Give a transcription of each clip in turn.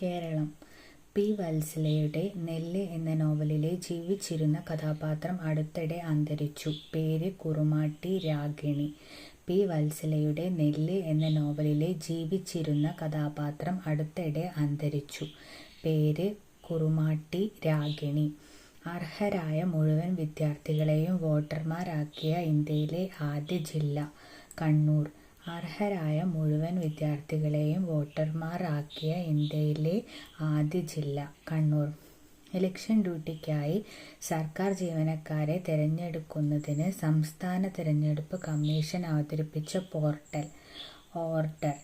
Keralam. P. വത്സലയുടെ നെല്ല് എന്ന നോവലിലെ ജീവിച്ചിരുന്ന കഥാപാത്രം അടുത്തിടെ അന്തരിച്ചു. പേര് കുറുമാട്ടി രാഗിണി. പി. വത്സലയുടെ നെല്ല് എന്ന നോവലിലെ ജീവിച്ചിരുന്ന കഥാപാത്രം അടുത്തിടെ അന്തരിച്ചു. പേര് കുറുമാട്ടി രാഗിണി. അർഹരായ മുഴുവൻ വിദ്യാർത്ഥികളെയും വോട്ടർമാരാക്കിയ ഇന്ത്യയിലെ ആദ്യ ജില്ല കണ്ണൂർ. അർഹരായ മുഴുവൻ വിദ്യാർത്ഥികളെയും വോട്ടർമാരാക്കിയ ഇന്ത്യയിലെ ആദ്യ ജില്ല കണ്ണൂർ. ഇലക്ഷൻ ഡ്യൂട്ടിക്കായി സർക്കാർ ജീവനക്കാരെ തിരഞ്ഞെടുക്കുന്നതിന് സംസ്ഥാന തിരഞ്ഞെടുപ്പ് കമ്മീഷൻ അവതരിപ്പിച്ച പോർട്ടൽ ഓർഡർ.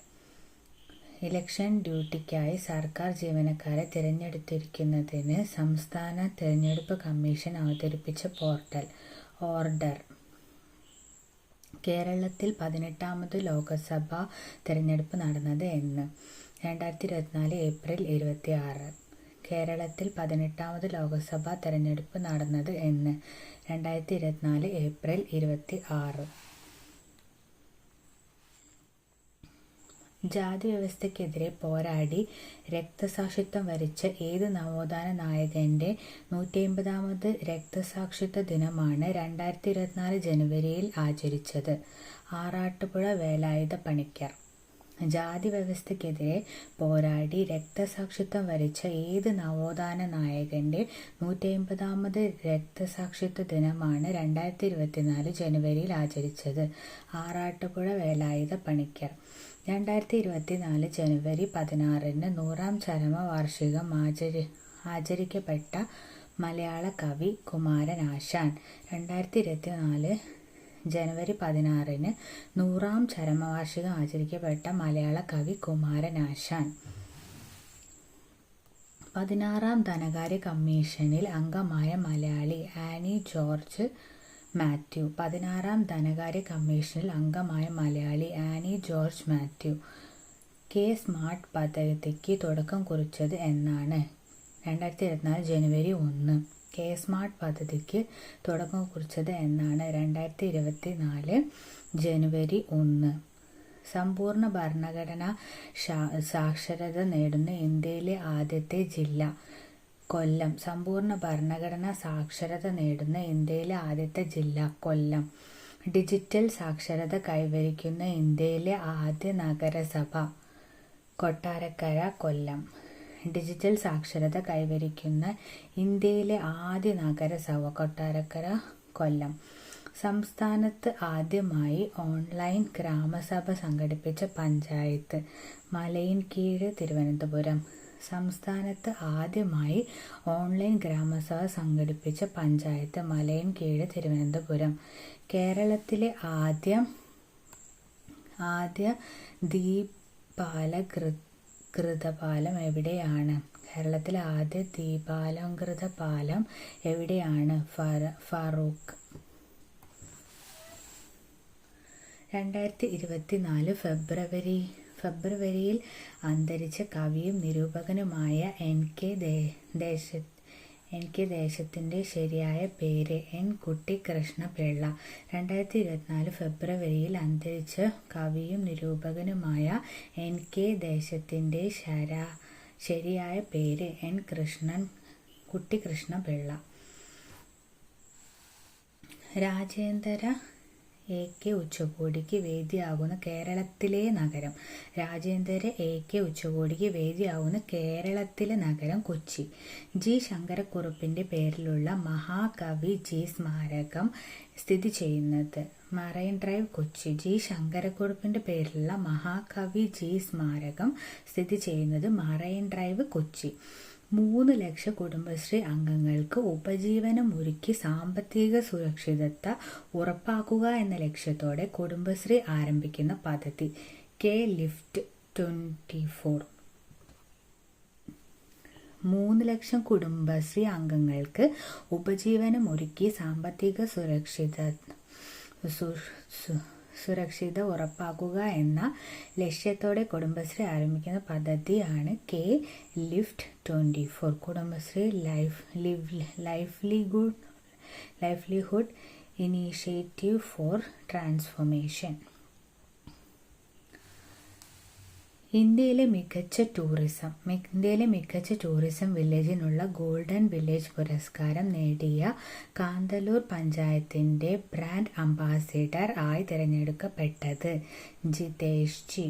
ഇലക്ഷൻ ഡ്യൂട്ടിക്കായി സർക്കാർ ജീവനക്കാരെ തിരഞ്ഞെടുക്കുന്നതിന് സംസ്ഥാന തിരഞ്ഞെടുപ്പ് കമ്മീഷൻ അവതരിപ്പിച്ച പോർട്ടൽ ഓർഡർ. കേരളത്തിൽ 18ാമത് ലോക്സഭാ തിരഞ്ഞെടുപ്പ് നടന്നത് എന്ന്? 2024 ഏപ്രിൽ 26. കേരളത്തിൽ 18ാമത് ലോക്സഭാ തിരഞ്ഞെടുപ്പ് നടന്നത് എന്ന്? 2024 ഏപ്രിൽ 26. ജാതി വ്യവസ്ഥയ്ക്കെതിരെ പോരാടി രക്തസാക്ഷിത്വം വരിച്ച ഏത് നവോത്ഥാന നായകന്റെ 150ാമത് രക്തസാക്ഷിത്വ ദിനമാണ് 2024 ജനുവരിയിൽ ആചരിച്ചത്? ആറാട്ടുപുഴ വേലായുധ പണിക്കർ. ജാതി വ്യവസ്ഥയ്ക്കെതിരെ പോരാടി രക്തസാക്ഷിത്വം വരിച്ച ഏത് നവോത്ഥാന നായകന്റെ 150ാമത് രക്തസാക്ഷിത്വ ദിനമാണ് 2024 ജനുവരിയിൽ ആചരിച്ചത്? ആറാട്ടുപുഴ വേലായുധ പണിക്കർ. 2024 ജനുവരി 16-ന് 100ാം ചരമവാർഷികം ആചരിക്കപ്പെട്ട മലയാള കവി കുമാരനാശാൻ. 2024 ജനുവരി 16-ന് 100ാം ചരമവാർഷികം ആചരിക്കപ്പെട്ട മലയാള കവി കുമാരനാശാൻ. 16ാം ധനകാര്യ കമ്മീഷനിൽ അംഗമായ മലയാളി ആനി ജോർജ് മാത്യു. 16ാം ധനകാര്യ കമ്മീഷനിൽ അംഗമായ Malayali Annie George Mathew. K smart പദ്ധതിക്ക് തുടക്കം കുറിച്ചത് എന്നാണ്? 2024 ജനുവരി 1. കെ സ്മാർട്ട് പദ്ധതിക്ക് തുടക്കം കുറിച്ചത് എന്നാണ്? 2024 ജനുവരി 1. സമ്പൂർണ്ണ ഭരണഘടനാ സാക്ഷരത നേടുന്ന ഇന്ത്യയിലെ ആദ്യത്തെ ജില്ല കൊല്ലം. സമ്പൂർണ്ണ ഭരണഘടനാ സാക്ഷരത നേടുന്ന ഇന്ത്യയിലെ ആദ്യത്തെ ജില്ല കൊല്ലം. ഡിജിറ്റൽ സാക്ഷരത കൈവരിക്കുന്ന ഇന്ത്യയിലെ ആദ്യ നഗരസഭ കൊട്ടാരക്കര കൊല്ലം. ഡിജിറ്റൽ സാക്ഷരത കൈവരിക്കുന്ന ഇന്ത്യയിലെ ആദ്യ നഗരസഭ കൊട്ടാരക്കര കൊല്ലം. സംസ്ഥാനത്ത് ആദ്യമായി ഓൺലൈൻ ഗ്രാമസഭ സംഘടിപ്പിച്ച പഞ്ചായത്ത് മലയിൻകീഴ് തിരുവനന്തപുരം. സംസ്ഥാനത്ത് ആദ്യമായി ഓൺലൈൻ ഗ്രാമസഭ സംഘടിപ്പിച്ച പഞ്ചായത്ത് മലയിൻകീഴ് തിരുവനന്തപുരം. കേരളത്തിലെ ആദ്യ ദ്വിപാലകൃത പാലം എവിടെയാണ്? കേരളത്തിലെ ആദ്യ ദ്വിപാലകൃത പാലം എവിടെയാണ്? ഫറൂഖ്. 2024 ഫെബ്രുവരിയിൽ അന്തരിച്ച കവിയും നിരൂപകനുമായ എൻ.കെ. ദേശത്തിന്റെ ശരിയായ പേര്? എൻ. കുട്ടിക്കൃഷ്ണപിള്ള. 2024 ഫെബ്രുവരിയിൽ അന്തരിച്ച കവിയും നിരൂപകനുമായ എൻ.കെ. ദേശത്തിന്റെ ശരിയായ പേര്? എൻ. കുട്ടിക്കൃഷ്ണപിള്ള. രാജ്യാന്തര എ.കെ. ഉച്ചകോടിക്ക് വേദിയാകുന്ന കേരളത്തിലെ നഗരം? രാജ്യാന്തര എ.കെ. ഉച്ചകോടിക്ക് വേദിയാകുന്ന കേരളത്തിലെ നഗരം കൊച്ചി. ജി. ശങ്കരക്കുറുപ്പിന്റെ പേരിലുള്ള മഹാകവി ജി സ്മാരകം സ്ഥിതി ചെയ്യുന്നത്? Marine drive Kochi. ജി. ശങ്കരക്കുറുപ്പിന്റെ പേരിലുള്ള മഹാകവി ജി സ്മാരകം സ്ഥിതി ചെയ്യുന്നത് മറൈൻ ഡ്രൈവ് കൊച്ചി. 3 ലക്ഷം കുടുംബശ്രീ അംഗങ്ങൾക്ക് ഉപജീവനം ഒരുക്കി സാമ്പത്തിക സുരക്ഷിതത്വം ഉറപ്പാക്കുക എന്ന ലക്ഷ്യത്തോടെ കുടുംബശ്രീ ആരംഭിക്കുന്ന പദ്ധതി കെ ലിഫ്റ്റ് 24. 3 ലക്ഷം കുടുംബശ്രീ അംഗങ്ങൾക്ക് ഉപജീവനം ഒരുക്കി സാമ്പത്തിക സുരക്ഷിത ഉറപ്പാക്കുക എന്ന ലക്ഷ്യത്തോടെ കുടുംബശ്രീ ആരംഭിക്കുന്ന പദ്ധതിയാണ് K lift 24. Kudumbashree livelihood initiative four transformation. ഇന്ത്യയിലെ മികച്ച ടൂറിസം വില്ലേജിനുള്ള ഗോൾഡൻ വില്ലേജ് പുരസ്കാരം നേടിയ കാന്തല്ലൂർ പഞ്ചായത്തിന്റെ ബ്രാൻഡ് അംബാസിഡർ ആയി തിരഞ്ഞെടുക്കപ്പെട്ടത് ജിതേഷ് ജി.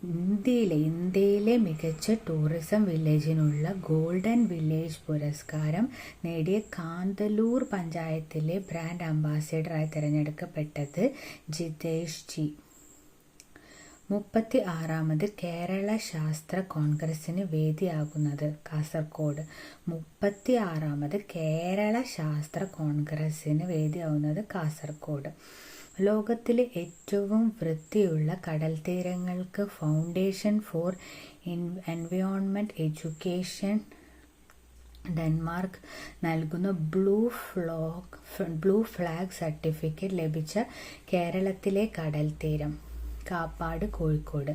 ഇന്ത്യയിലെ മികച്ച ടൂറിസം വില്ലേജിനുള്ള ഗോൾഡൻ വില്ലേജ് പുരസ്കാരം നേടിയ കാന്തല്ലൂർ പഞ്ചായത്തിലെ ബ്രാൻഡ് അംബാസിഡറായി തിരഞ്ഞെടുക്കപ്പെട്ടത് ജിതേഷ് ജി. 36ാമത് കേരള ശാസ്ത്ര കോൺഗ്രസിന് വേദിയാകുന്നത് കാസർഗോഡ്. 36ാമത് കേരള ശാസ്ത്ര കോൺഗ്രസിന് വേദിയാവുന്നത് കാസർഗോഡ്. ലോകത്തിലെ ഏറ്റവും വൃത്തിയുള്ള കടൽത്തീരങ്ങൾക്ക് foundation for environment education Denmark നൽകുന്ന ബ്ലൂ ഫ്ലാഗ് സർട്ടിഫിക്കറ്റ് ലഭിച്ച കേരളത്തിലെ കടൽത്തീരം കാപ്പാട്, കോഴിക്കോട്.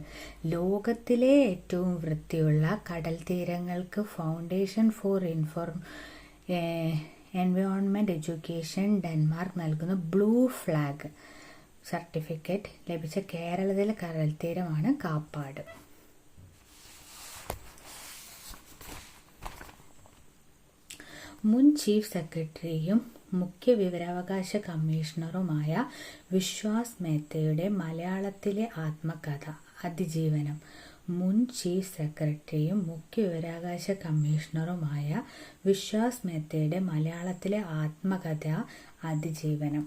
ലോകത്തിലെ ഏറ്റവും വൃത്തിയുള്ള കടൽത്തീരങ്ങൾക്ക് foundation for environment education Denmark നൽകുന്ന ബ്ലൂ ഫ്ലാഗ് സർട്ടിഫിക്കറ്റ് ലഭിച്ച കേരളത്തിലെ കടൽത്തീരമാണ് കാപ്പാട്. മുൻ ചീഫ് സെക്രട്ടറിയും മുഖ്യ വിവരാവകാശ കമ്മീഷണറുമായ വിശ്വാസ് മേത്തയുടെ മലയാളത്തിലെ ആത്മകഥ അതിജീവനം. മുൻ ചീഫ് സെക്രട്ടറിയും മുഖ്യ വിവരാവകാശ കമ്മീഷണറുമായ വിശ്വാസ് മേത്തയുടെ മലയാളത്തിലെ ആത്മകഥ അതിജീവനം.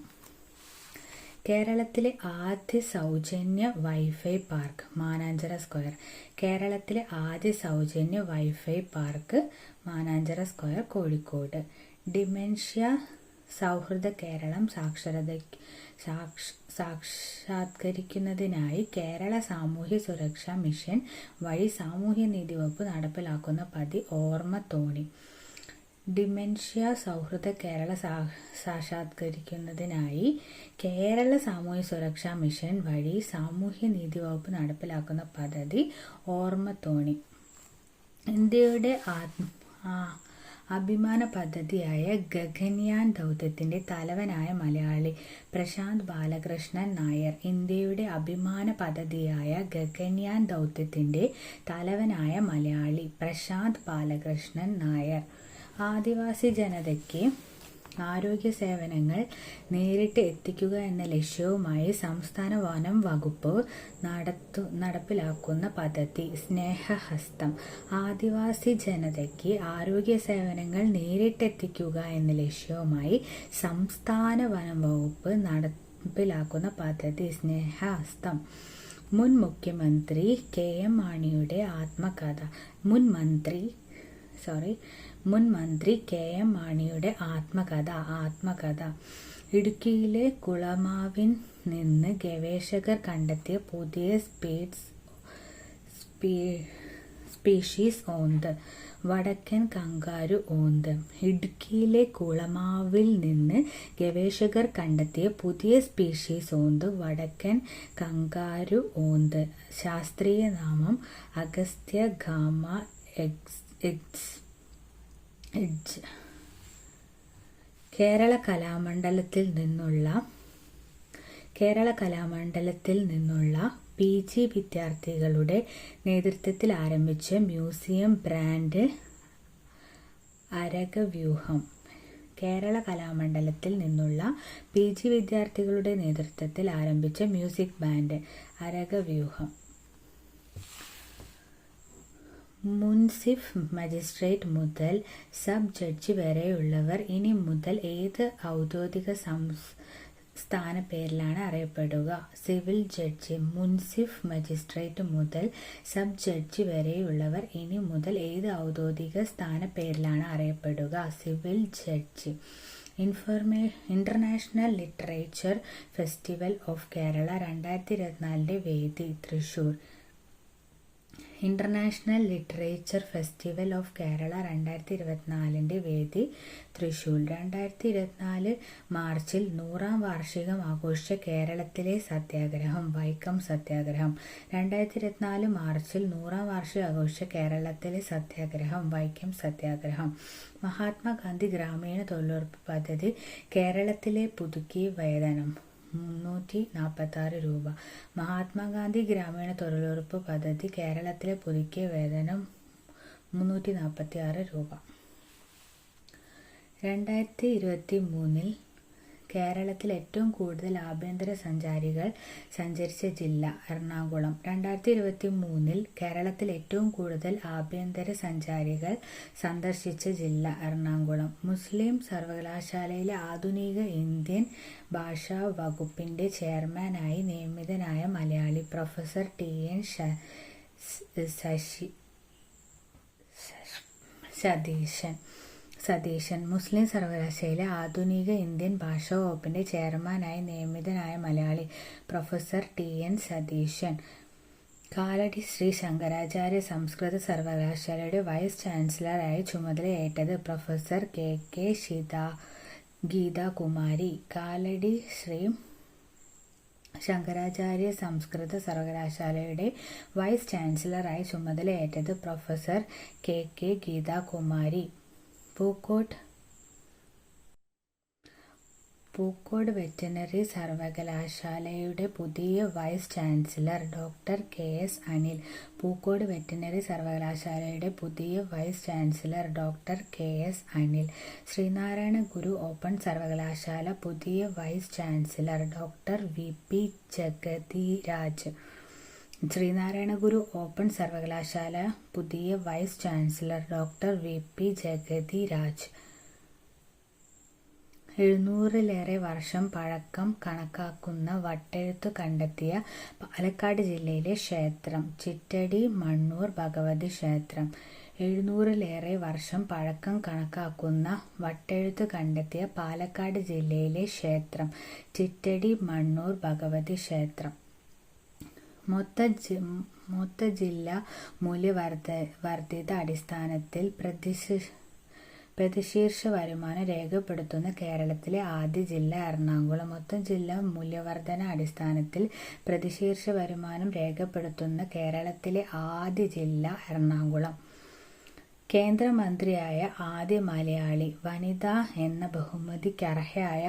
കേരളത്തിലെ ആദ്യ സൗജന്യ വൈഫൈ പാർക്ക് മാനാഞ്ചിറ സ്ക്വയർ. കേരളത്തിലെ ആദ്യ സൗജന്യ wifi park Mananchira square, Kozhikode. Dementia സൗഹൃദ കേരളം സാക്ഷാത്കരിക്കുന്നതിനായി കേരള സാമൂഹ്യ സുരക്ഷാ മിഷൻ വഴി സാമൂഹ്യനീതി വകുപ്പ് നടപ്പിലാക്കുന്ന പദ്ധതി ഓർമ്മത്തോണി. ഡിമെൻഷ്യ സൗഹൃദ കേരള സാക്ഷാത്കരിക്കുന്നതിനായി കേരള സാമൂഹ്യ സുരക്ഷാ മിഷൻ വഴി സാമൂഹ്യനീതി വകുപ്പ് നടപ്പിലാക്കുന്ന പദ്ധതി ഓർമ്മത്തോണി. ഇന്ത്യയുടെ അഭിമാന പദ്ധതിയായ ഗഗൻയാൻ ദൗത്യത്തിന്റെ തലവനായ മലയാളി പ്രശാന്ത് ബാലകൃഷ്ണൻ നായർ. ഇന്ത്യയുടെ അഭിമാന പദ്ധതിയായ ഗഗൻയാൻ ദൗത്യത്തിന്റെ തലവനായ മലയാളി പ്രശാന്ത് ബാലകൃഷ്ണൻ നായർ. ആദിവാസി ജനതയ്ക്ക് ആരോഗ്യ സേവനങ്ങൾ നേരിട്ട് എത്തിക്കുക എന്ന ലക്ഷ്യവുമായി സംസ്ഥാന വനം വകുപ്പ് നടപ്പിലാക്കുന്ന പദ്ധതി സ്നേഹഹസ്തം. ആദിവാസി ജനതയ്ക്ക് ആരോഗ്യ സേവനങ്ങൾ നേരിട്ടെത്തിക്കുക എന്ന ലക്ഷ്യവുമായി സംസ്ഥാന വനം വകുപ്പ് നടപ്പിലാക്കുന്ന പദ്ധതി സ്നേഹഹസ്തം. മുൻ മുഖ്യമന്ത്രി കെ എം മാണിയുടെ ആത്മകഥ. മുൻ മന്ത്രി കെ എം മാണിയുടെ ആത്മകഥ. ഇടുക്കിയിലെ കുളമാവിൽ നിന്ന് ഗവേഷകർ കണ്ടെത്തിയ പുതിയ സ്പീഷീസ് ഓന്ത്, വടക്കൻ കങ്കാരു ഓന്ത്. ഇടുക്കിയിലെ കുളമാവിൽ നിന്ന് ഗവേഷകർ കണ്ടെത്തിയ പുതിയ സ്പീഷീസ് ഓന്ത് വടക്കൻ കങ്കാരു ഓന്ത്. ശാസ്ത്രീയ നാമം അഗസ്ത്യഗാമ എഡ്ജ്. കേരള കലാമണ്ഡലത്തിൽ നിന്നുള്ള PG വിദ്യാർത്ഥികളുടെ നേതൃത്വത്തിൽ ആരംഭിച്ച മ്യൂസിയം ബ്രാൻഡ് അരകവ്യൂഹം. കേരള കലാമണ്ഡലത്തിൽ നിന്നുള്ള PG വിദ്യാർത്ഥികളുടെ നേതൃത്വത്തിൽ ആരംഭിച്ച മ്യൂസിക് ബാൻഡ് അരകവ്യൂഹം. മുൻസിഫ് മജിസ്ട്രേറ്റ് മുതൽ സബ് ജഡ്ജി വരെയുള്ളവർ ഇനി മുതൽ ഏത് ഔദ്യോഗിക സ്ഥാനപ്പേരിലാണ് അറിയപ്പെടുക? Civil judge. മുൻസിഫ് മജിസ്ട്രേറ്റ് മുതൽ സബ് ജഡ്ജി വരെയുള്ളവർ ഇനി മുതൽ ഏത് ഔദ്യോഗിക സ്ഥാനപ്പേരിലാണ് അറിയപ്പെടുക? Civil judge. International literature festival of Kerala 2024 വേദി Thrissur. International literature festival of Kerala 2024 വേദി തൃശൂർ. 2024 മാർച്ചിൽ 100ാം വാർഷികം ആഘോഷിച്ച കേരളത്തിലെ സത്യാഗ്രഹം വൈക്കം സത്യാഗ്രഹം. 2024 മാർച്ചിൽ 100ാം വാർഷികം ആഘോഷിച്ച കേരളത്തിലെ സത്യാഗ്രഹം വൈക്കം സത്യാഗ്രഹം. മഹാത്മാഗാന്ധി ഗ്രാമീണ തൊഴിലുറപ്പ് പദ്ധതി കേരളത്തിലെ പുതുക്കിയ വേതനം. 346 രൂപ. മഹാത്മാഗാന്ധി ഗ്രാമീണ തൊഴിലുറപ്പ് പദ്ധതി കേരളത്തിലെ പുതുക്കിയ വേതനം 346 രൂപ. 2023 കേരളത്തിൽ ഏറ്റവും കൂടുതൽ ആഭ്യന്തര സഞ്ചാരികൾ സഞ്ചരിച്ച ജില്ല എറണാകുളം. 2023 കേരളത്തിൽ ഏറ്റവും കൂടുതൽ ആഭ്യന്തര സഞ്ചാരികൾ സന്ദർശിച്ച ജില്ല എറണാകുളം. മുസ്ലിം സർവകലാശാലയിലെ ആധുനിക ഇന്ത്യൻ ഭാഷാ വകുപ്പിന്റെ ചെയർമാനായി നിയമിതനായ Malayali professor TN Satheesan. Muslim സർവകലാശാലയിലെ ആധുനിക ഇന്ത്യൻ ഭാഷാ വകുപ്പിന്റെ ചെയർമാനായി നിയമിതനായ മലയാളി പ്രൊഫസർ TN സതീശൻ. കാലടി ശ്രീ ശങ്കരാചാര്യ സംസ്കൃത സർവകലാശാലയുടെ വൈസ് ചാൻസലറായി ചുമതലയേറ്റത് പ്രൊഫസർ KK ഗീതാകുമാരി. കാലടി ശ്രീ ശങ്കരാചാര്യ സംസ്കൃത സർവകലാശാലയുടെ വൈസ് ചാൻസലറായി ചുമതലയേറ്റത് professor KK Geethakumari. Pookode veterinary സർവകലാശാലയുടെ പുതിയ vice chancellor doctor KS Anil. Pookode veterinary സർവകലാശാലയുടെ പുതിയ vice chancellor doctor KS Anil. Sreenarayana Guru open സർവകലാശാല പുതിയ vice chancellor doctor VP Jagathiraj. Sreenarayana Guru open സർവകലാശാല പുതിയ vice chancellor doctor VP Jagathiraj. 700-ലേറെ വർഷം പഴക്കം കണക്കാക്കുന്ന വട്ടെഴുത്ത് കണ്ടെത്തിയ പാലക്കാട് ജില്ലയിലെ ക്ഷേത്രം ചിറ്റടി മണ്ണൂർ ഭഗവതി ക്ഷേത്രം. 700-ലേറെ വർഷം പഴക്കം കണക്കാക്കുന്ന വട്ടെഴുത്ത് കണ്ടെത്തിയ പാലക്കാട് ജില്ലയിലെ ക്ഷേത്രം ചിറ്റടി മണ്ണൂർ ഭഗവതി ക്ഷേത്രം. മൊത്ത ജില്ലാ മൂല്യവർദ്ധിത അടിസ്ഥാനത്തിൽ പ്രതിശീർഷ വരുമാനം രേഖപ്പെടുത്തുന്ന കേരളത്തിലെ ആദ്യ ജില്ല എറണാകുളം. മൊത്തം ജില്ലാ മൂല്യവർധന അടിസ്ഥാനത്തിൽ പ്രതിശീർഷ വരുമാനം രേഖപ്പെടുത്തുന്ന കേരളത്തിലെ ആദ്യ ജില്ല എറണാകുളം. കേന്ദ്രമന്ത്രിയായ ആദ്യ മലയാളി വനിത എന്ന ബഹുമതിക്കർഹയായ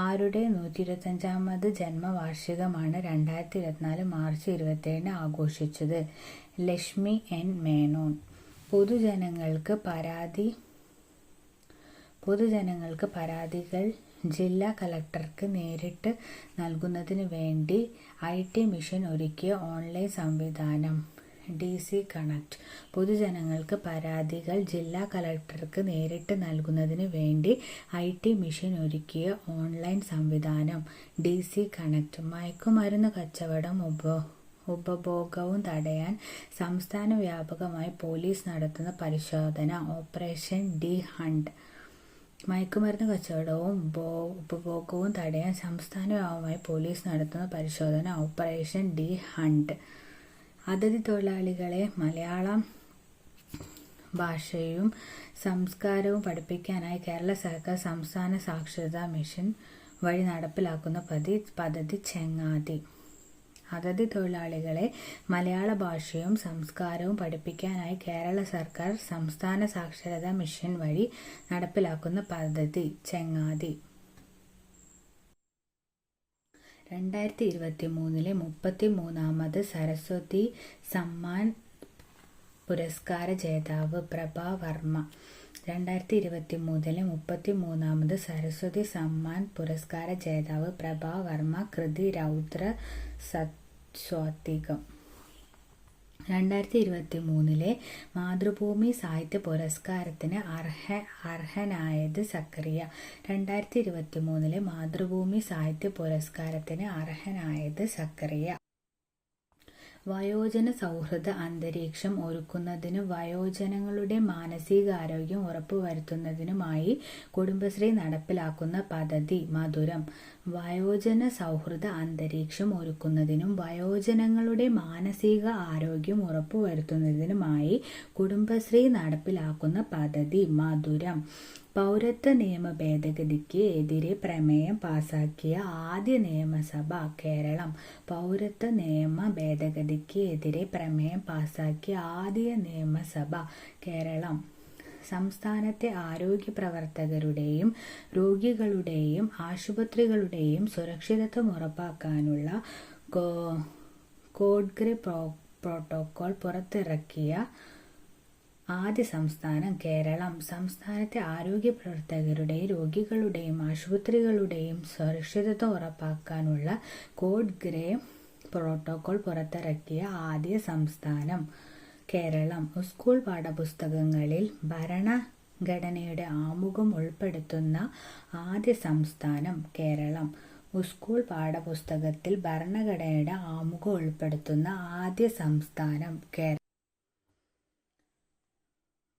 ആരുടെ 125ാമത് ജന്മവാർഷികമാണ് 2024 മാർച്ച് 27 ആഘോഷിച്ചത്? ലക്ഷ്മി N മേനോൻ. പൊതുജനങ്ങൾക്ക് പരാതികൾ ജില്ലാ കളക്ടർക്ക് നേരിട്ട് നൽകുന്നതിന് വേണ്ടി IT മിഷൻ ഒരുക്കിയ ഓൺലൈൻ സംവിധാനം DC കണക്ട്. പൊതുജനങ്ങൾക്ക് പരാതികൾ ജില്ലാ കളക്ടർക്ക് നേരിട്ട് നൽകുന്നതിന് വേണ്ടി IT മിഷൻ ഒരുക്കിയ ഓൺലൈൻ സംവിധാനം DC കണക്ട്. മയക്കുമരുന്ന് കച്ചവടം ഉപഭോഗവും തടയാൻ സംസ്ഥാന വ്യാപകമായി പോലീസ് നടത്തുന്ന പരിശോധന ഓപ്പറേഷൻ D ഹണ്ട്. മയക്കുമരുന്ന് കച്ചവടവും ഉപഭോഗവും തടയാൻ സംസ്ഥാന വ്യാപകമായി പോലീസ് നടത്തുന്ന പരിശോധന ഓപ്പറേഷൻ D ഹണ്ട്. അതിഥി തൊഴിലാളികളെ മലയാളം ഭാഷയും സംസ്കാരവും പഠിപ്പിക്കാനായി കേരള സർക്കാർ സംസ്ഥാന സാക്ഷരതാ മിഷൻ വഴി നടപ്പിലാക്കുന്ന പദ്ധതി ചെങ്ങാതി. അതിഥി തൊഴിലാളികളെ മലയാള ഭാഷയും സംസ്കാരവും പഠിപ്പിക്കാനായി കേരള സർക്കാർ സംസ്ഥാന സാക്ഷരതാ മിഷൻ വഴി നടപ്പിലാക്കുന്ന പദ്ധതി ചെങ്ങാതി. 2023 33ാമത് സരസ്വതി സമ്മാൻ പുരസ്കാര ജേതാവ് പ്രഭ വർമ്മ. 2023 33ാമത് സരസ്വതി സമ്മാൻ പുരസ്കാര ജേതാവ് പ്രഭ വർമ്മ. കൃതി രൗദ്ര സ്വാതികം. 2023 മാതൃഭൂമി സാഹിത്യ പുരസ്കാരത്തിന് അർഹനായത് സക്കറിയ. 2023 മാതൃഭൂമി സാഹിത്യ പുരസ്കാരത്തിന് അർഹനായത് സക്കറിയ. വയോജന സൗഹൃദ അന്തരീക്ഷം ഒരുക്കുന്നതിനും വയോജനങ്ങളുടെ മാനസികാരോഗ്യം ഉറപ്പുവരുത്തുന്നതിനുമായി കുടുംബശ്രീ നടപ്പിലാക്കുന്ന പദ്ധതി മധുരം. വയോജന സൗഹൃദ അന്തരീക്ഷം ഒരുക്കുന്നതിനും വയോജനങ്ങളുടെ മാനസിക ആരോഗ്യം ഉറപ്പുവരുത്തുന്നതിനുമായി കുടുംബശ്രീ നടപ്പിലാക്കുന്ന പദ്ധതി മധുരം. പൗരത്വ നിയമ ഭേദഗതിക്ക് എതിരെ പ്രമേയം പാസാക്കിയ ആദ്യ നിയമസഭ കേരളം. പൗരത്വ നിയമ ഭേദഗതിക്ക് എതിരെ പ്രമേയം പാസാക്കിയ ആദ്യ നിയമസഭ കേരളം. സംസ്ഥാനത്തെ ആരോഗ്യ പ്രവർത്തകരുടെയും രോഗികളുടെയും ആശുപത്രികളുടെയും സുരക്ഷിതത്വം ഉറപ്പാക്കാനുള്ള കോഡ് ഗ്രേ പ്രോട്ടോകോൾ പുറത്തിറക്കിയ ആദ്യ സംസ്ഥാനം കേരളം. സംസ്ഥാനത്തെ ആരോഗ്യ പ്രവർത്തകരുടെയും രോഗികളുടെയും ആശുപത്രികളുടെയും സുരക്ഷിതത്വം ഉറപ്പാക്കാനുള്ള കോഡ് ഗ്രേ പ്രോട്ടോകോൾ പുറത്തിറക്കിയ ആദ്യ സംസ്ഥാനം കേരളം. സ്കൂൾ പാഠപുസ്തകങ്ങളിൽ ഭരണഘടനയുടെ ആമുഖം ഉൾപ്പെടുത്തുന്ന ആദ്യ സംസ്ഥാനം കേരളം. സ്കൂൾ പാഠപുസ്തകത്തിൽ ഭരണഘടനയുടെ ആമുഖം ഉൾപ്പെടുത്തുന്ന ആദ്യ സംസ്ഥാനം കേരളം.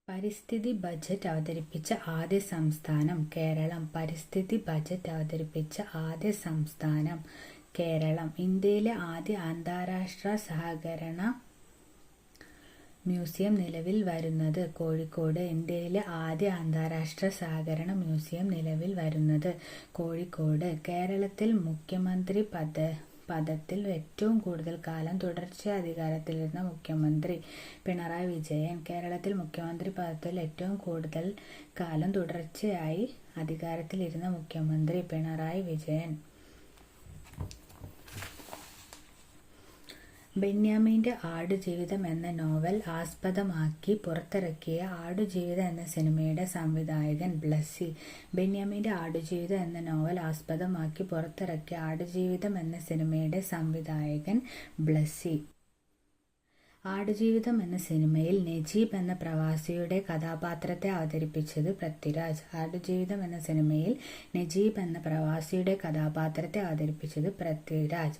പരിസ്ഥിതി ബജറ്റ് അവതരിപ്പിച്ച ആദ്യ സംസ്ഥാനം കേരളം. പരിസ്ഥിതി ബജറ്റ് അവതരിപ്പിച്ച ആദ്യ സംസ്ഥാനം കേരളം. ഇന്ത്യയിലെ ആദ്യ അന്താരാഷ്ട്ര സഹകരണ മ്യൂസിയം നിലവിൽ വരുന്നത് കോഴിക്കോട്. ഇന്ത്യയിലെ ആദ്യ അന്താരാഷ്ട്ര സഹകരണ മ്യൂസിയം നിലവിൽ വരുന്നത് കോഴിക്കോട്. കേരളത്തിൽ മുഖ്യമന്ത്രി പദത്തിൽ ഏറ്റവും കൂടുതൽ കാലം തുടർച്ചയായി അധികാരത്തിലിരുന്ന മുഖ്യമന്ത്രി പിണറായി വിജയൻ. കേരളത്തിൽ മുഖ്യമന്ത്രി പദത്തിൽ ഏറ്റവും കൂടുതൽ കാലം തുടർച്ചയായി അധികാരത്തിലിരുന്ന മുഖ്യമന്ത്രി പിണറായി വിജയൻ. ബെന്യാമിൻ്റെ ആടുജീവിതം എന്ന നോവൽ ആസ്പദമാക്കി പുറത്തിറക്കിയ ആടുജീവിതം എന്ന സിനിമയുടെ സംവിധായകൻ ബ്ലസ്സി. ബെന്യാമിൻ്റെ ആടുജീവിതം എന്ന നോവൽ ആസ്പദമാക്കി പുറത്തിറക്കിയ ആടുജീവിതം എന്ന സിനിമയുടെ സംവിധായകൻ ബ്ലസ്സി. ആടുജീവിതം എന്ന സിനിമയിൽ നജീബ് എന്ന പ്രവാസിയുടെ കഥാപാത്രത്തെ അവതരിപ്പിച്ചത് പൃഥ്വിരാജ്. ആടുജീവിതം എന്ന സിനിമയിൽ നജീബ് എന്ന പ്രവാസിയുടെ കഥാപാത്രത്തെ അവതരിപ്പിച്ചത് പൃഥ്വിരാജ്.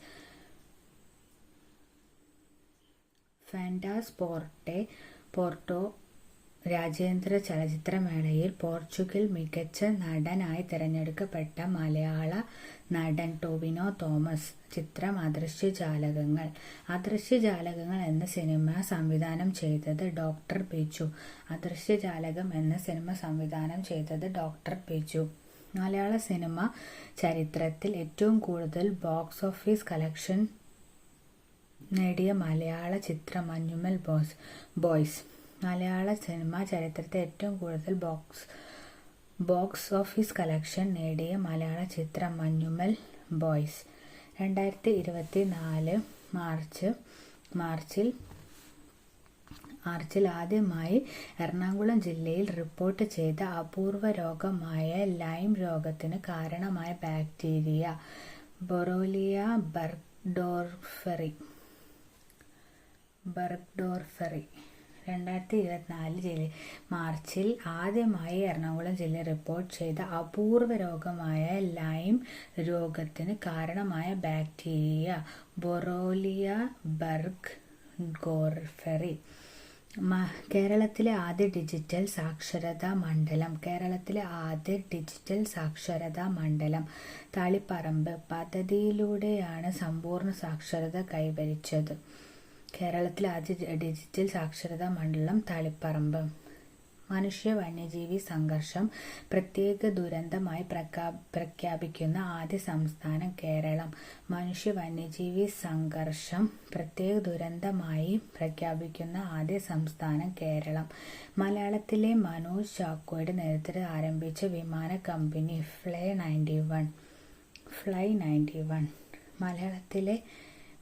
ഫാന്റാസ് പോർട്ടോ രാജ്യാന്തര ചലച്ചിത്രമേളയിൽ പോർച്ചുഗൽ മികച്ച നടനായി തിരഞ്ഞെടുക്കപ്പെട്ട മലയാള നടൻ ടൊവിനോ തോമസ്. ചിത്രം അദൃശ്യജാലകങ്ങൾ. അദൃശ്യജാലകങ്ങൾ എന്ന സിനിമ സംവിധാനം ചെയ്തത് ഡോക്ടർ ബിജു. അദൃശ്യജാലകം എന്ന സിനിമ സംവിധാനം ചെയ്തത് ഡോക്ടർ ബിജു. മലയാള സിനിമ ചരിത്രത്തിൽ ഏറ്റവും കൂടുതൽ ബോക്സ് ഓഫീസ് കളക്ഷൻ നേടിയ മലയാള ചിത്രം മഞ്ഞുമൽ ബോയ്സ്. മലയാള സിനിമ ചരിത്രത്തിൽ ഏറ്റവും കൂടുതൽ ബോക്സ് ഓഫീസ് കളക്ഷൻ നേടിയ മലയാള ചിത്രം മഞ്ഞുമൽ ബോയ്സ്. 2024 മാർച്ചിൽ ആദ്യമായി എറണാകുളം ജില്ലയിൽ റിപ്പോർട്ട് ചെയ്ത അപൂർവ രോഗമായ ലൈം രോഗത്തിന് കാരണമായ ബാക്ടീരിയ ബൊറോലിയ ബർഗ്ഡോർഫെറി. 2024 മാർച്ചിൽ ആദ്യമായി എറണാകുളം ജില്ലയിൽ റിപ്പോർട്ട് ചെയ്ത അപൂർവ രോഗമായ ലൈം രോഗത്തിന് കാരണമായ ബാക്ടീരിയ ബൊറോലിയ ബർഗ്ഡോർഫെറി. കേരളത്തിലെ ആദ്യ ഡിജിറ്റൽ സാക്ഷരതാ മണ്ഡലം. കേരളത്തിലെ ആദ്യ ഡിജിറ്റൽ സാക്ഷരതാ മണ്ഡലം തളിപ്പറമ്പ്. പദ്ധതിയിലൂടെയാണ് സമ്പൂർണ്ണ സാക്ഷരത കൈവരിച്ചത്. കേരളത്തിലെ ആദ്യ ഡിജിറ്റൽ സാക്ഷരതാ മണ്ഡലം തളിപ്പറമ്പ്. മനുഷ്യ വന്യജീവി സംഘർഷം പ്രത്യേക ദുരന്തമായി പ്രഖ്യാപിക്കുന്ന ആദ്യ സംസ്ഥാനം കേരളം. മനുഷ്യ വന്യജീവി സംഘർഷം പ്രത്യേക ദുരന്തമായി പ്രഖ്യാപിക്കുന്ന ആദ്യ സംസ്ഥാനം കേരളം. മലയാളത്തിലെ മനോജ് ചാക്കോയുടെ നേതൃത്വത്തിൽ ആരംഭിച്ച വിമാന കമ്പനി ഫ്ലൈ 91. മലയാളത്തിലെ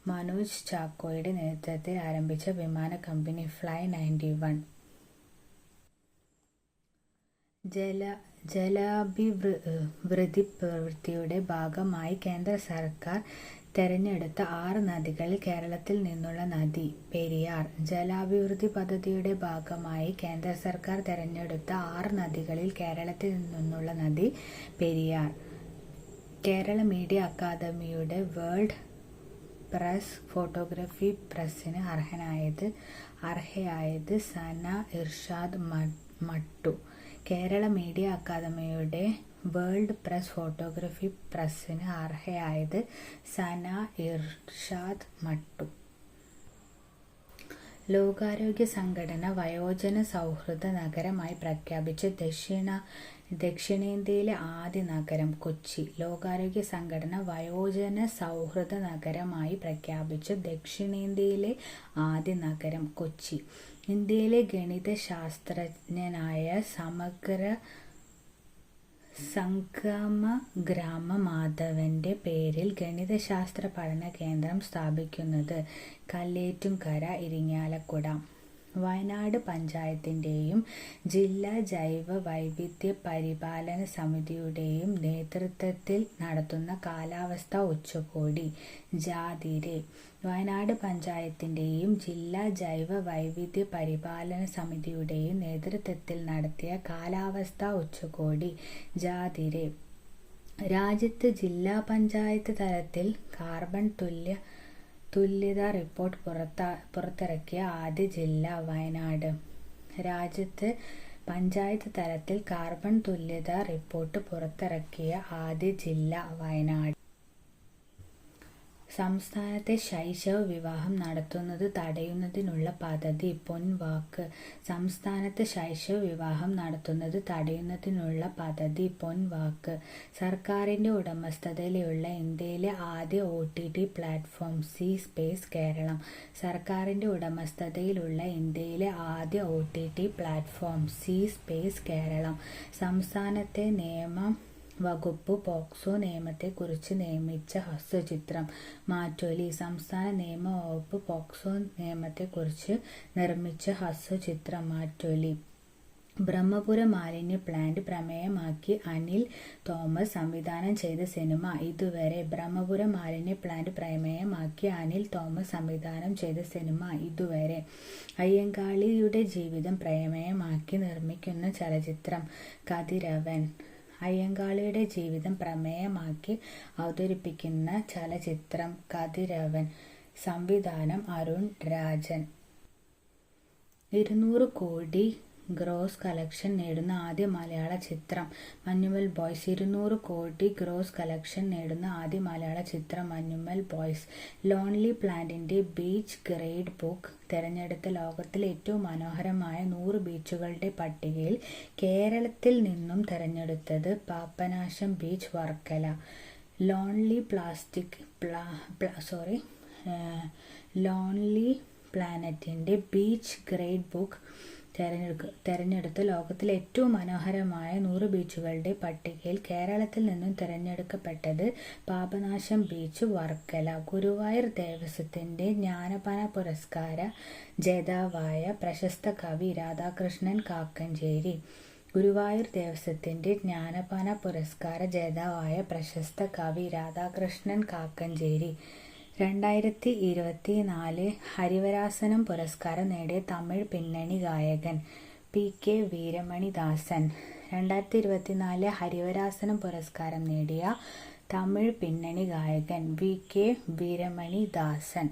മനോജ് ചാക്കോയുടെ നേതൃത്വത്തിൽ ആരംഭിച്ച വിമാന കമ്പനി ഫ്ലൈ 91. ജലാഭിവൃദ്ധി പ്രവൃത്തിയുടെ ഭാഗമായി കേന്ദ്ര സർക്കാർ തെരഞ്ഞെടുത്ത 6 നദികളിൽ കേരളത്തിൽ നിന്നുള്ള നദി പെരിയാർ. ജലാഭിവൃദ്ധി പദ്ധതിയുടെ ഭാഗമായി കേന്ദ്ര സർക്കാർ തെരഞ്ഞെടുത്ത 6 നദികളിൽ കേരളത്തിൽ നിന്നുള്ള നദി പെരിയാർ. കേരള മീഡിയ അക്കാദമിയുടെ വേൾഡ് പ്രസ് ഫോട്ടോഗ്രാഫി പ്രൈസിന് അർഹയായത് സന ഇർഷാദ് മട്ടു. കേരള മീഡിയ അക്കാദമിയുടെ വേൾഡ് പ്രസ് ഫോട്ടോഗ്രാഫി പ്രൈസിന് അർഹയായത് സന ഇർഷാദ് മട്ടു. ലോകാരോഗ്യ സംഘടന വയോജന സൗഹൃദ നഗരമായി പ്രഖ്യാപിച്ച ദക്ഷിണേന്ത്യയിലെ ആദ്യ നഗരം കൊച്ചി. ലോകാരോഗ്യ സംഘടന വയോജന സൗഹൃദ നഗരമായി പ്രഖ്യാപിച്ച ദക്ഷിണേന്ത്യയിലെ ആദ്യ നഗരം കൊച്ചി. ഇന്ത്യയിലെ ഗണിതശാസ്ത്രജ്ഞനായ സംഗമഗ്രാമ മാധവന്റെ പേരിൽ ഗണിതശാസ്ത്ര പഠന കേന്ദ്രം സ്ഥാപിക്കുന്നത്. കല്ലേറ്റുംകര, ഇരിങ്ങാലക്കുട. വയനാട് പഞ്ചായത്തിന്റെയും ജില്ലാ ജൈവ വൈവിധ്യ പരിപാലന സമിതിയുടെയും നേതൃത്വത്തിൽ നടത്തുന്ന കാലാവസ്ഥാ ഉച്ചകോടി. ജാതിരെ. വയനാട് പഞ്ചായത്തിന്റെയും ജില്ലാ ജൈവ വൈവിധ്യ പരിപാലന സമിതിയുടെയും നേതൃത്വത്തിൽ നടത്തിയ കാലാവസ്ഥാ ഉച്ചകോടി. ജാതിരെ. രാജ്യത്ത് ജില്ലാ പഞ്ചായത്ത് തലത്തിൽ കാർബൺ തുല്യതാ റിപ്പോർട്ട് പുറത്തിറക്കിയ ആദ്യ ജില്ല വയനാട്. രാജ്യത്ത് പഞ്ചായത്ത് തലത്തിൽ കാർബൺ തുല്യതാ റിപ്പോർട്ട് പുറത്തിറക്കിയ ആദ്യ ജില്ല വയനാട്. സംസ്ഥാനത്തെ ശൈശവ വിവാഹം നടത്തുന്നത് തടയുന്നതിനുള്ള പദ്ധതി പൊൻവാക്ക്. സംസ്ഥാനത്ത് ശൈശവ വിവാഹം നടത്തുന്നത് തടയുന്നതിനുള്ള പദ്ധതി പൊൻവാക്ക്. സർക്കാരിന്റെ ഉടമസ്ഥതയിലുള്ള ഇന്ത്യയിലെ ആദ്യ OTT platform C Space Keralam. സർക്കാരിന്റെ ഉടമസ്ഥതയിലുള്ള ഇന്ത്യയിലെ ആദ്യ OTT platform C Space Keralam. സംസ്ഥാനത്തെ നിയമ വകുപ്പ് പോക്സോ നിയമത്തെക്കുറിച്ച് നിയമിച്ച ഹ്രസ്വചിത്രം മാറ്റൊലി. സംസ്ഥാന നിയമ വകുപ്പ് പോക്സോ നിയമത്തെക്കുറിച്ച് നിർമ്മിച്ച ഹ്രസ്വചിത്രം മാറ്റൊലി. ബ്രഹ്മപുരം മാലിന്യ പ്ലാന്റ് പ്രമേയമാക്കി അനിൽ തോമസ് സംവിധാനം ചെയ്ത സിനിമ ഇതുവരെ. ബ്രഹ്മപുരം മാലിന്യ പ്ലാന്റ് പ്രമേയമാക്കി അനിൽ തോമസ് സംവിധാനം ചെയ്ത സിനിമ ഇതുവരെ. അയ്യങ്കാളിയുടെ ജീവിതം പ്രമേയമാക്കി നിർമ്മിക്കുന്ന ചലച്ചിത്രം കതിരവൻ. അയ്യങ്കാളിയുടെ ജീവിതം പ്രമേയമാക്കി അവതരിപ്പിക്കുന്ന ചലച്ചിത്രം കതിരവൻ. സംവിധാനം അരുൺ രാജൻ. 200 കോടി ഗ്രോസ് കളക്ഷൻ നേടുന്ന ആദ്യ മലയാള ചിത്രം മഞ്ഞുമൽ ബോയ്സ്. 200 കോടി ഗ്രോസ് കളക്ഷൻ നേടുന്ന ആദ്യ മലയാള ചിത്രം മഞ്ഞുമൽ ബോയ്സ്. ലോൺലി പ്ലാന്റിന്റെ ബീച്ച് ഗ്രേഡ് ബുക്ക് തെരഞ്ഞെടുത്ത ലോകത്തിലെ ഏറ്റവും മനോഹരമായ 100 ബീച്ചുകളുടെ പട്ടികയിൽ കേരളത്തിൽ നിന്നും തെരഞ്ഞെടുത്തത് പാപനാശം ബീച്ച്, വർക്കല. ലോൺലി പ്ലാനറ്റിന്റെ ബീച്ച് ഗ്രേഡ് ബുക്ക് തെരഞ്ഞെടുത്ത ലോകത്തിലെ ഏറ്റവും മനോഹരമായ 100 ബീച്ചുകളുടെ പട്ടികയിൽ കേരളത്തിൽ നിന്നും തെരഞ്ഞെടുക്കപ്പെട്ടത് പാപനാശം ബീച്ച്, വർക്കല. ഗുരുവായൂർ ദേവസ്വത്തിന്റെ ജ്ഞാനപന പുരസ്കാര ജേതാവായ പ്രശസ്ത കവി രാധാകൃഷ്ണൻ കാക്കഞ്ചേരി. ഗുരുവായൂർ ദേവസ്വത്തിന്റെ ജ്ഞാനപന പുരസ്കാര ജേതാവായ പ്രശസ്ത കവി രാധാകൃഷ്ണൻ കാക്കഞ്ചേരി. 2024 ഹരിവരാസനം പുരസ്കാരം നേടിയ തമിഴ് പിന്നണി ഗായകൻ PK വീരമണിദാസൻ. 2024 ഹരിവരാസനം പുരസ്കാരം നേടിയ തമിഴ് പിന്നണി ഗായകൻ VK വീരമണിദാസൻ.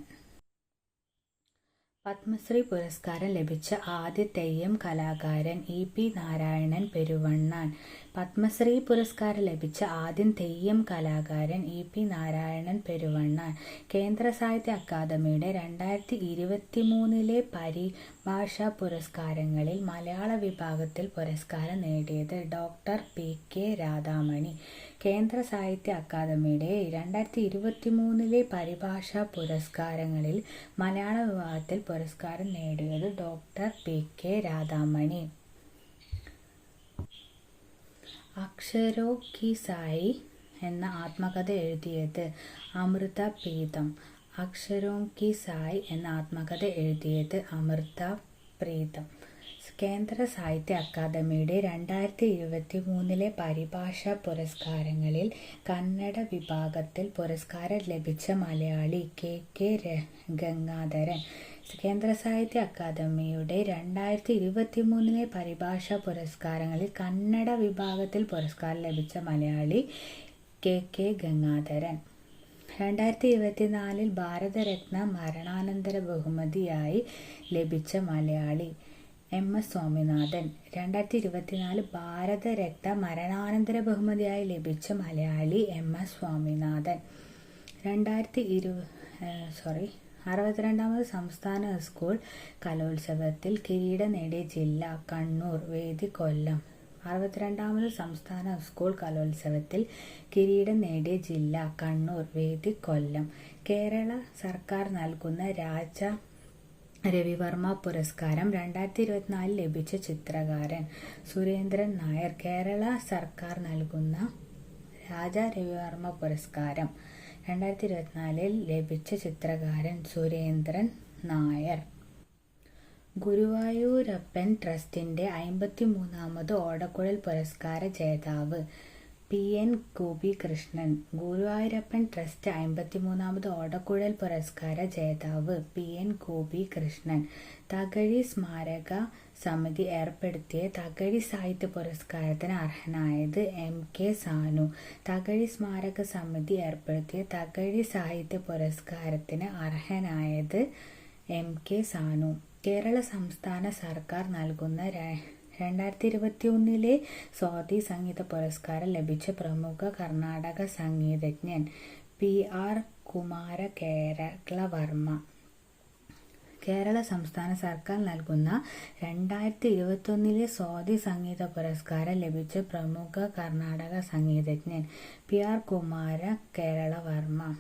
പത്മശ്രീ പുരസ്കാരം ലഭിച്ച ആദ്യ തെയ്യം കലാകാരൻ EP നാരായണൻ പെരുവണ്ണാൻ. പത്മശ്രീ പുരസ്കാരം ലഭിച്ച ആദ്യ തെയ്യം കലാകാരൻ EP നാരായണൻ പെരുവണ്ണാൻ. കേന്ദ്ര സാഹിത്യ അക്കാദമിയുടെ 2023 പരിഭാഷാ പുരസ്കാരങ്ങളിൽ മലയാള വിഭാഗത്തിൽ പുരസ്കാരം നേടിയത് ഡോക്ടർ PK രാധാമണി. കേന്ദ്ര സാഹിത്യ അക്കാദമിയുടെ 2023 പരിഭാഷാ പുരസ്കാരങ്ങളിൽ മലയാള വിഭാഗത്തിൽ പുരസ്കാരം നേടിയത് ഡോക്ടർ PK രാധാമണി. അക്ഷരോ കി സായി എന്ന ആത്മകഥ എഴുതിയത് അമൃത പ്രീതം. അക്ഷരോ കി സായി എന്ന ആത്മകഥ എഴുതിയത് അമൃത പ്രീതം. കേന്ദ്ര സാഹിത്യ അക്കാദമിയുടെ 2023 പരിഭാഷാ പുരസ്കാരങ്ങളിൽ കന്നഡ വിഭാഗത്തിൽ പുരസ്കാരം ലഭിച്ച മലയാളി KK ഗംഗാധരൻ. കേന്ദ്ര സാഹിത്യ അക്കാദമിയുടെ 2023 പരിഭാഷാ പുരസ്കാരങ്ങളിൽ കന്നഡ വിഭാഗത്തിൽ പുരസ്കാരം ലഭിച്ച മലയാളി KK ഗംഗാധരൻ. 2024 ഭാരതരത്ന മരണാനന്തര ബഹുമതിയായി ലഭിച്ച മലയാളി MS സ്വാമിനാഥൻ. 2024 ഭാരതരത്ന മരണാനന്തര ബഹുമതിയായി ലഭിച്ച മലയാളി MS സ്വാമിനാഥൻ. 62ാമത് സംസ്ഥാന സ്കൂൾ കലോത്സവത്തിൽ കിരീടം നേടിയ ജില്ല കണ്ണൂർ. വേദി കൊല്ലം. 62ാമത് സംസ്ഥാന സ്കൂൾ കലോത്സവത്തിൽ കിരീടം നേടിയ ജില്ല കണ്ണൂർ. വേദി കൊല്ലം. കേരള സർക്കാർ നൽകുന്ന രാജ രവിവർമ്മ പുരസ്കാരം 2024 ലഭിച്ച ചിത്രകാരൻ സുരേന്ദ്രൻ നായർ. കേരള സർക്കാർ നൽകുന്ന രാജ രവിവർമ്മ പുരസ്കാരം 2024 ലഭിച്ച ചിത്രകാരൻ സുരേന്ദ്രൻ നായർ. ഗുരുവായൂരപ്പൻ ട്രസ്റ്റിന്റെ 53ാമത് ഓടക്കുഴൽ പുരസ്കാര ജേതാവ് PN ഗോപികൃഷ്ണൻ. ഗുരുവായൂരപ്പൻ ട്രസ്റ്റ് 53ാമത് ഓടക്കുഴൽ പുരസ്കാര ജേതാവ് PN ഗോപികൃഷ്ണൻ. തകഴി സ്മാരക സമിതി ഏർപ്പെടുത്തിയ തകഴി സാഹിത്യ പുരസ്കാരത്തിന് അർഹനായത് MK സാനു. തകഴി സ്മാരക സമിതി ഏർപ്പെടുത്തിയ തകഴി സാഹിത്യ പുരസ്കാരത്തിന് അർഹനായത് MK സാനു. കേരള സംസ്ഥാന സർക്കാർ നൽകുന്ന 2021 സ്വാതി സംഗീത പുരസ്കാരം ലഭിച്ച പ്രമുഖ കർണാടക സംഗീതജ്ഞൻ PR കുമാരകേരളവർമ്മ. കേരള സംസ്ഥാന സർക്കാർ നൽകുന്ന 2021 സ്വാതി സംഗീത പുരസ്കാരം ലഭിച്ച പ്രമുഖ കർണാടക സംഗീതജ്ഞൻ PR കുമാരകേരളവർമ്മ.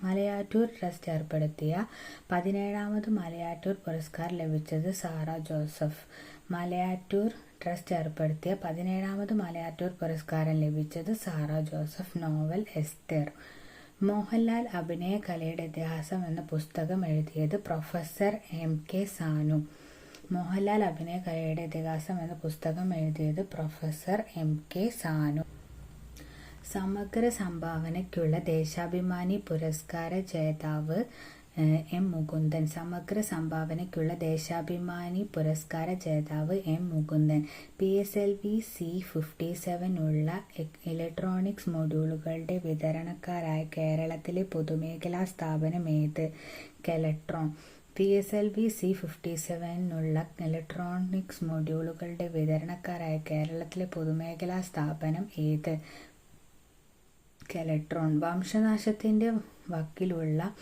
മലയാറ്റൂർ ട്രസ്റ്റ് ഏർപ്പെടുത്തിയ 17ാമത് മലയാറ്റൂർ പുരസ്കാരം ലഭിച്ചത് സാറ ജോസഫ്. മലയാറ്റൂർ ട്രസ്റ്റ് ഏർപ്പെടുത്തിയ 17ാമത് മലയാറ്റൂർ പുരസ്കാരം ലഭിച്ചത് സാറ ജോസഫ്. നോവൽ എസ്തർ. മോഹൻലാൽ അഭിനയ കലയുടെ ഇതിഹാസം എന്ന പുസ്തകം എഴുതിയത് പ്രൊഫസർ MK സാനു. മോഹൻലാൽ അഭിനയ കലയുടെ ഇതിഹാസം എന്ന പുസ്തകം എഴുതിയത് പ്രൊഫസർ MK സാനു. സമഗ്ര സംഭാവനയ്ക്കുള്ള ദേശാഭിമാനി പുരസ്കാര ജേതാവ് M മുകുന്ദൻ. സമഗ്ര സംഭാവനയ്ക്കുള്ള ദേശാഭിമാനി പുരസ്കാര ജേതാവ് M മുകുന്ദൻ. PSLV C57 ഉള്ള ഇലക്ട്രോണിക്സ് മൊഡ്യൂളുകളുടെ വിതരണക്കാരായ കേരളത്തിലെ പൊതുമേഖലാ സ്ഥാപനം ഏത്? കെലട്രോൺ. PSLV C57 ഉള്ള ഇലക്ട്രോണിക്സ് മൊഡ്യൂളുകളുടെ വിതരണക്കാരായ കേരളത്തിലെ പൊതുമേഖലാ സ്ഥാപനം ഏത്? കെലട്രോൺ. വംശനാശത്തിന്റെ വക്കിലുള്ള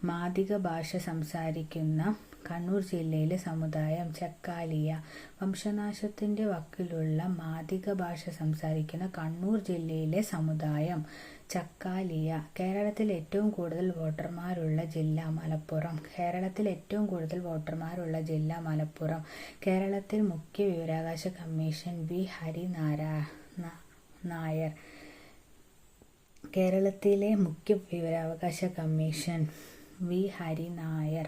മാദിഗ ഭാഷ സംസാരിക്കുന്ന കണ്ണൂർ ജില്ലയിലെ സമുദായം ചക്കാലിയ. വംശനാശത്തിന്റെ വക്കിലുള്ള മാദിഗ ഭാഷ സംസാരിക്കുന്ന കണ്ണൂർ ജില്ലയിലെ സമുദായം ചക്കാലിയ. കേരളത്തിൽ ഏറ്റവും കൂടുതൽ വോട്ടർമാരുള്ള ജില്ല മലപ്പുറം. കേരളത്തിൽ ഏറ്റവും കൂടുതൽ വോട്ടർമാരുള്ള ജില്ല മലപ്പുറം. കേരളത്തിൽ മുഖ്യ വിവരാവകാശ കമ്മീഷൻ V ഹരിനാരായർ. കേരളത്തിലെ മുഖ്യ വിവരാവകാശ കമ്മീഷൻ V ഹരിനായർ.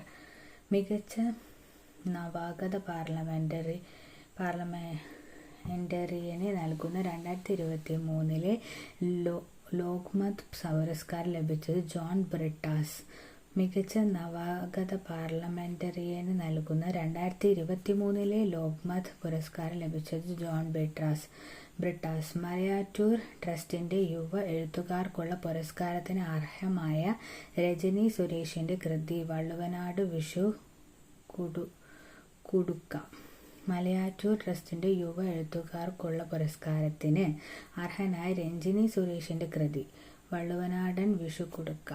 മികച്ച നവാഗത പാർലമെന്ററിയന് നൽകുന്ന 2023 ലോക്മത് പുരസ്കാരം ലഭിച്ചത് ജോൺ ബ്രിട്ടാസ്. മികച്ച നവാഗത പാർലമെന്ററിയന് നൽകുന്ന 2023 ലോക്മത് പുരസ്കാരം ലഭിച്ചത് ജോൺ ബ്രിട്ടാസ്. മലയാറ്റൂർ ട്രസ്റ്റിന്റെ യുവ എഴുത്തുകാർക്കുള്ള പുരസ്കാരത്തിന് അർഹമായ രജനി സുരേഷിന്റെ കൃതി വള്ളുവനാട് വിഷു കുടുക്ക. മലയാറ്റൂർ ട്രസ്റ്റിന്റെ യുവ എഴുത്തുകാർക്കുള്ള പുരസ്കാരത്തിന് അർഹനായ രഞ്ജിനി സുരേഷിന്റെ കൃതി വള്ളുവനാടൻ വിഷു കുടുക്ക.